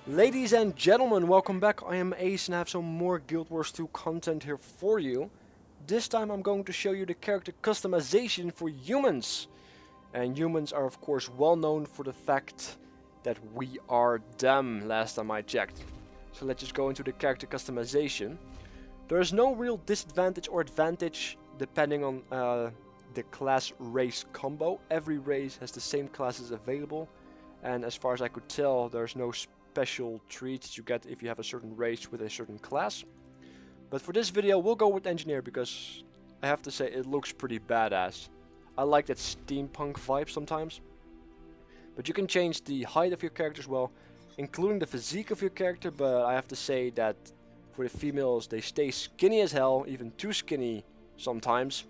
Ladies and gentlemen, welcome back. I am Ace and I have some more Guild Wars 2 content here for you. This time I'm going to show you the character customization for humans. And humans are of course well known for the fact that we are them, last time I checked. So let's just go into the character customization. There is no real disadvantage or advantage depending on the class race combo. Every race has the same classes available. And as far as I could tell, there's no special treats you get if you have a certain race with a certain class. But for this video we'll go with engineer because I have to say it looks pretty badass. I like that steampunk vibe sometimes. But you can change the height of your character as well, including the physique of your character, but I have to say that for the females they stay skinny as hell, even too skinny sometimes.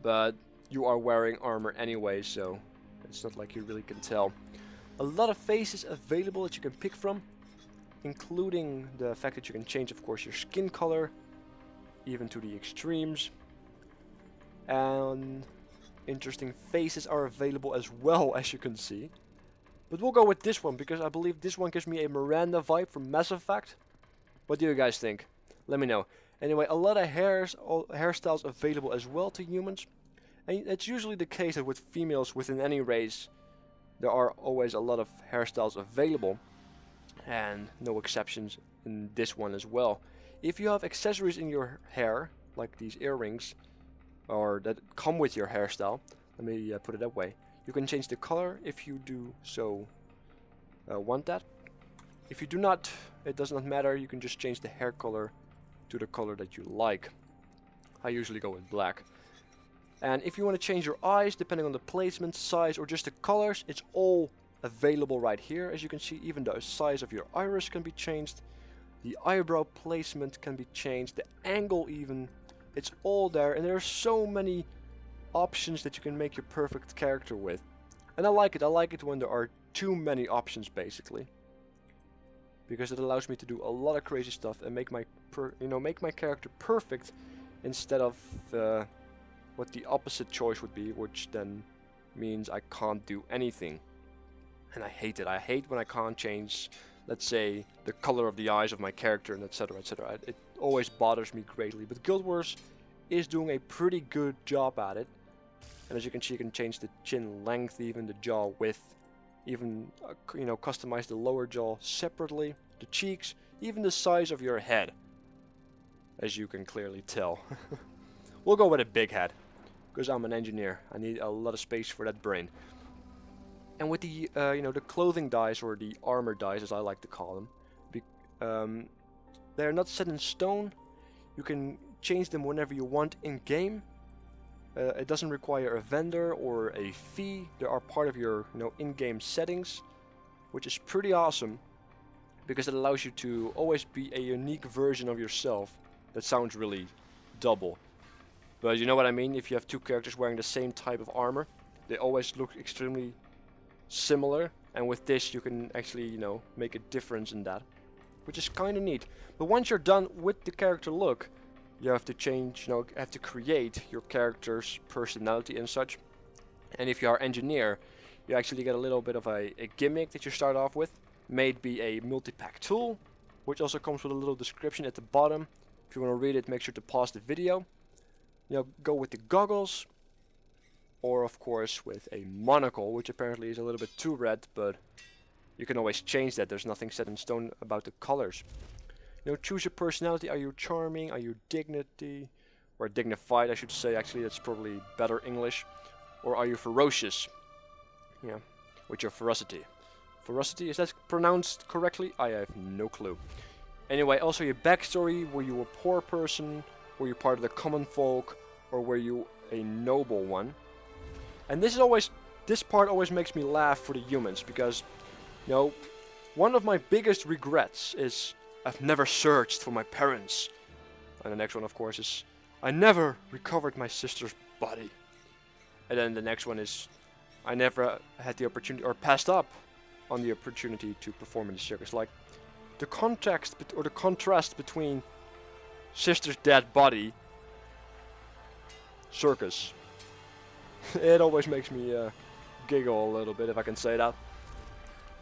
But you are wearing armor anyway, so it's not like you really can tell. A lot of faces available that you can pick from, including the fact that you can change, of course, your skin color, even to the extremes. And interesting faces are available as well, as you can see. But we'll go with this one, because I believe this one gives me a Miranda vibe from Mass Effect. What do you guys think? Let me know. Anyway, a lot of hairstyles available as well to humans. And it's usually the case that with females within any race, there are always a lot of hairstyles available, and no exceptions in this one as well. If you have accessories in your hair, like these earrings, or that come with your hairstyle, let me put it that way, you can change the color if you do so want that. If you do not, it does not matter, you can just change the hair color to the color that you like. I usually go with black. And if you want to change your eyes, depending on the placement, size, or just the colors, it's all available right here. As you can see, even the size of your iris can be changed. The eyebrow placement can be changed. The angle even. It's all there. And there are so many options that you can make your perfect character with. And I like it. I like it when there are too many options, basically. Because it allows me to do a lot of crazy stuff and make my character perfect instead of what the opposite choice would be, which then means I can't do anything. And I hate it. I hate when I can't change, let's say, the color of the eyes of my character and etc, etc. It always bothers me greatly. But Guild Wars is doing a pretty good job at it. And as you can see, you can change the chin length, even the jaw width, even customize the lower jaw separately, the cheeks, even the size of your head, as you can clearly tell. We'll go with a big head, because I'm an engineer. I need a lot of space for that brain. And with the the clothing dyes, or the armor dyes as I like to call them, they're not set in stone. You can change them whenever you want in game. It doesn't require a vendor or a fee. They are part of your in-game settings, which is pretty awesome, because it allows you to always be a unique version of yourself. That sounds really double. But you know what I mean, if you have two characters wearing the same type of armor, they always look extremely similar, and with this you can actually, make a difference in that, which is kind of neat. But once you're done with the character look, you have to change, have to create your character's personality and such. And if you are engineer, you actually get a little bit of a gimmick that you start off with, maybe a multi-pack tool, which also comes with a little description at the bottom. If you want to read it, make sure to pause the video. Go with the goggles, or of course with a monocle, which apparently is a little bit too red, but you can always change that. There's nothing set in stone about the colors. Choose your personality. Are you charming? Are you dignity? Or dignified, I should say. Actually, that's probably better English. Or are you ferocious? Yeah, with your ferocity. Ferocity, is that pronounced correctly? I have no clue. Anyway, also your backstory. Were you a poor person? Were you part of the common folk, or were you a noble one? And this part always makes me laugh for the humans, because, one of my biggest regrets is I've never searched for my parents. And the next one, of course, is I never recovered my sister's body. And then the next one is I never had the opportunity, or passed up on the opportunity to perform in the circus. Like, the context, or the contrast between sister's dead body, circus. It always makes me giggle a little bit, if I can say that.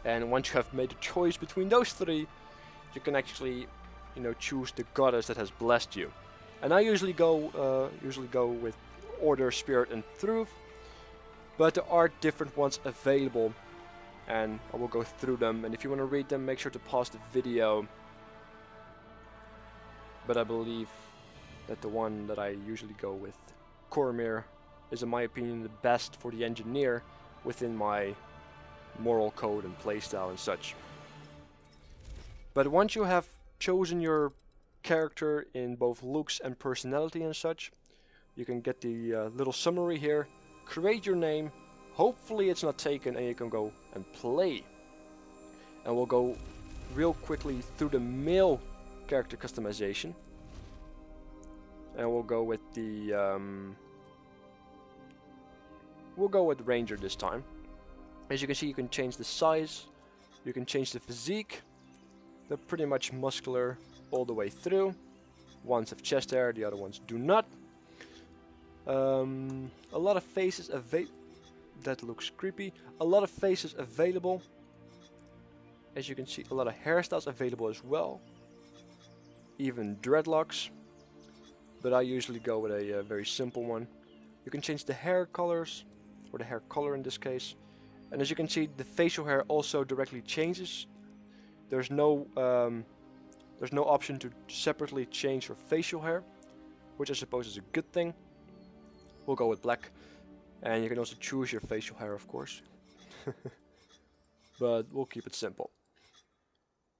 And once you have made a choice between those three, you can actually, you know, choose the goddess that has blessed you. And I usually go with Order, Spirit, and Truth, but there are different ones available, and I will go through them. And if you want to read them, make sure to pause the video. But I believe that the one that I usually go with, Cormyr, is in my opinion the best for the engineer within my moral code and playstyle and such. But once you have chosen your character in both looks and personality and such, you can get the little summary here, create your name, hopefully it's not taken, and you can go and play. And we'll go real quickly through the male character customization. And we'll go with the Ranger this time. As you can see, you can change the size, you can change the physique. They're pretty much muscular all the way through. Ones have chest hair, the other ones do not. A lot of faces available. That looks creepy. A lot of faces available. As you can see, a lot of hairstyles available as well. Even dreadlocks. But I usually go with a very simple one. You can change the hair colors, or the hair color in this case. And as you can see, the facial hair also directly changes. There's no option to separately change your facial hair, which I suppose is a good thing. We'll go with black. And you can also choose your facial hair, of course. But we'll keep it simple.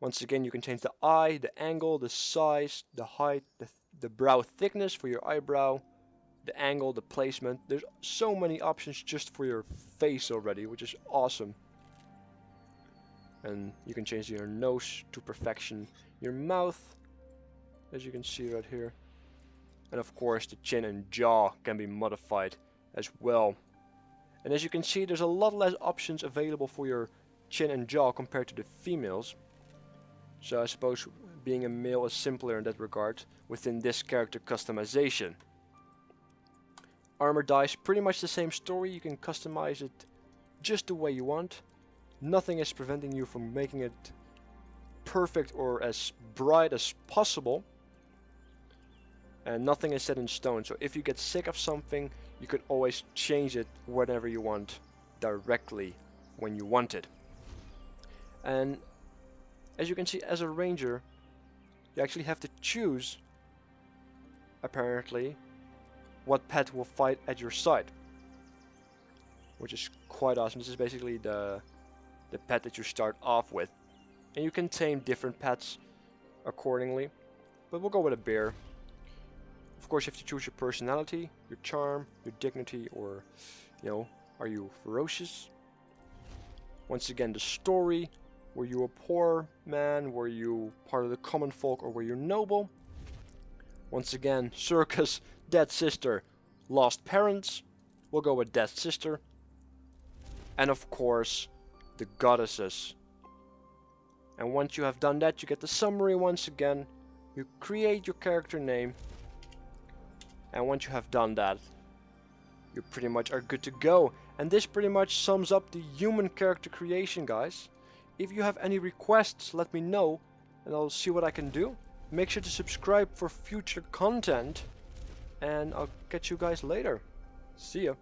Once again, you can change the eye, the angle, the size, the height, the brow thickness for your eyebrow, the angle, the placement. There's so many options just for your face already, which is awesome. And you can change your nose to perfection, your mouth, as you can see right here. And of course, the chin and jaw can be modified as well. And as you can see, there's a lot less options available for your chin and jaw compared to the females. So I suppose being a male is simpler in that regard within this character customization. Armor dice, pretty much the same story. You can customize it just the way you want. Nothing is preventing you from making it perfect or as bright as possible. And nothing is set in stone. So if you get sick of something, you can always change it whenever you want, directly when you want it. And as you can see, as a ranger, you actually have to choose, apparently, what pet will fight at your side, which is quite awesome. This is basically the pet that you start off with, and you can tame different pets accordingly, but we'll go with a bear. Of course, you have to choose your personality, your charm, your dignity, or, you know, are you ferocious? Once again, the story. Were you a poor man? Were you part of the common folk? Or were you noble? Once again, circus, dead sister, lost parents. We'll go with dead sister. And of course, the goddesses. And once you have done that, you get the summary once again. You create your character name. And once you have done that, you pretty much are good to go. And this pretty much sums up the human character creation, guys. If you have any requests, let me know, and I'll see what I can do. Make sure to subscribe for future content, and I'll catch you guys later. See ya.